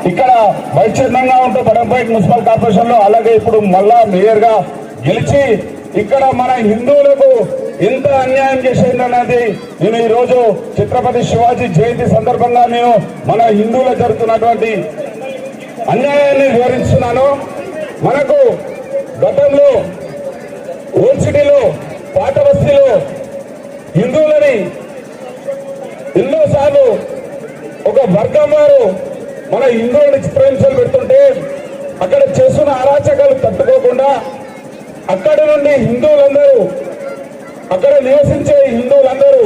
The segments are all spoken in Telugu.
ఇక్కడ వైస్ చైర్మన్ గా ఉంటూ బడంపేట మున్సిపల్ కార్పొరేషన్ లో, అలాగే ఇప్పుడు మళ్ళా మేయర్ గా గెలిచి ఇక్కడ మన హిందువులకు ఎంత అన్యాయం చేసిందన్నది నేను ఈ రోజు ఛత్రపతి శివాజీ జయంతి సందర్భంగా నేను మన హిందువులకు జరుగుతున్నటువంటి అన్యాయాన్ని వివరిస్తున్నాను. మనకు గతంలో ఓల్డ్ సిటీలో పాత బస్తీలో హిందువులని ఎన్నోసార్లు ఒక వర్గం వారు మన హిందువులని చిత్రహింసలు పెడుతుంటే అక్కడ చేస్తున్న అరాచకాలు తట్టుకోకుండా అక్కడి నుండి హిందువులందరూ, అక్కడ నివసించే హిందువులందరూ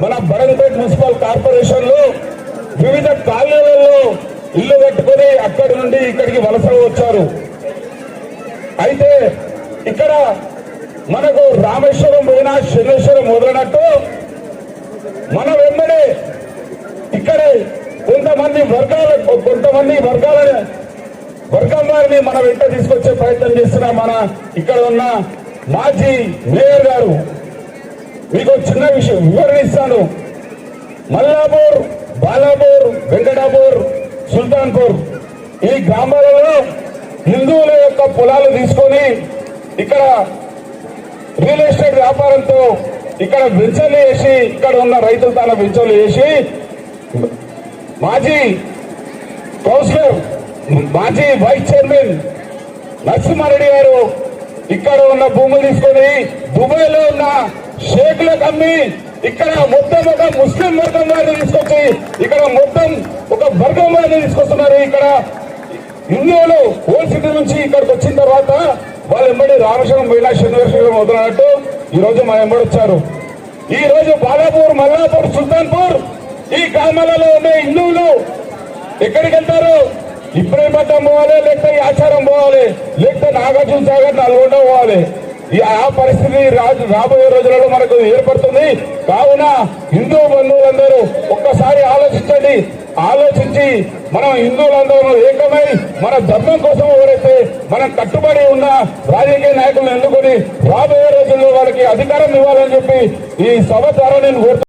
మన బడంపేట మున్సిపల్ కార్పొరేషన్ లో వివిధ కాలనీలలో ఇల్లు కట్టుకుని అక్కడి నుండి ఇక్కడికి వలస వచ్చారు. అయితే ఇక్కడ మనకు రామేశ్వరం పోయినా శనేశ్వరం మొదలైనట్టు మన వెంబడే ఇక్కడే కొంతమంది వర్గం వారిని మన వెంట తీసుకొచ్చే ప్రయత్నం చేస్తున్న మన ఇక్కడ ఉన్న మాజీ మేయర్ గారు మీకు చిన్న విషయం వివరణిస్తాను. మల్లాపూర్, బాలాపూర్, వెంకటాపూర్, సుల్తాన్పూర్ ఈ గ్రామాలలో హిందువుల యొక్క పొలాలు తీసుకొని ఇక్కడ రియల్ ఎస్టేట్ వ్యాపారంతో ఇక్కడ వెంచర్లు వేసి, ఇక్కడ ఉన్న రైతుల తన వెంచర్లు వేసి మాజీ కౌన్సిలర్, మాజీ వైస్ చైర్మన్ నరసింహారెడ్డి గారు ఇక్కడ ఉన్న భూములు తీసుకొని దుబాయ్ లో ఉన్న షేక్లకు అమ్మి ఇక్కడ మొత్తం ఒక ముస్లిం వర్గం వారిని తీసుకొచ్చి ఇక్కడ మొత్తం ఒక వర్గం వారిని తీసుకొస్తున్నారు. ఇక్కడ హిందువులు ఓల్డ్ సిటీ నుంచి ఇక్కడికి వచ్చిన తర్వాత వాళ్ళు ఎంబడి రామేశ్వరం పోయినా శనివేశ్వరం వదిలినట్టు ఈ రోజు మా ఎంబడి వచ్చారు. ఈ రోజు బాలాపూర్, మల్లాపూర్, సుల్తాన్పూర్ ఈ గ్రామాలలో ఉండే హిందువులు ఎక్కడికి వెళ్తారు? ఇబ్రహీంపట్నం పోవాలి, లేకపోతే ఆచారం పోవాలి, లేకపోతే నాగార్జున సాగర్, నల్గొండ పోవాలి. ఆ పరిస్థితి రాబోయే రోజులలో మనకు ఏర్పడుతుంది. కావున హిందూ బంధువులందరూ ఒక్కసారి ఆలోచించండి. ఆలోచించి మనం హిందువులందరూ ఏకమై మన ధర్మం కోసం ఎవరైతే మనం కట్టుబడి ఉన్న రాజకీయ నాయకులను ఎన్నుకొని రాబోయే రోజుల్లో వాళ్ళకి అధికారం ఇవ్వాలని చెప్పి ఈ సభ ద్వారా నేను కోరుతున్నాను.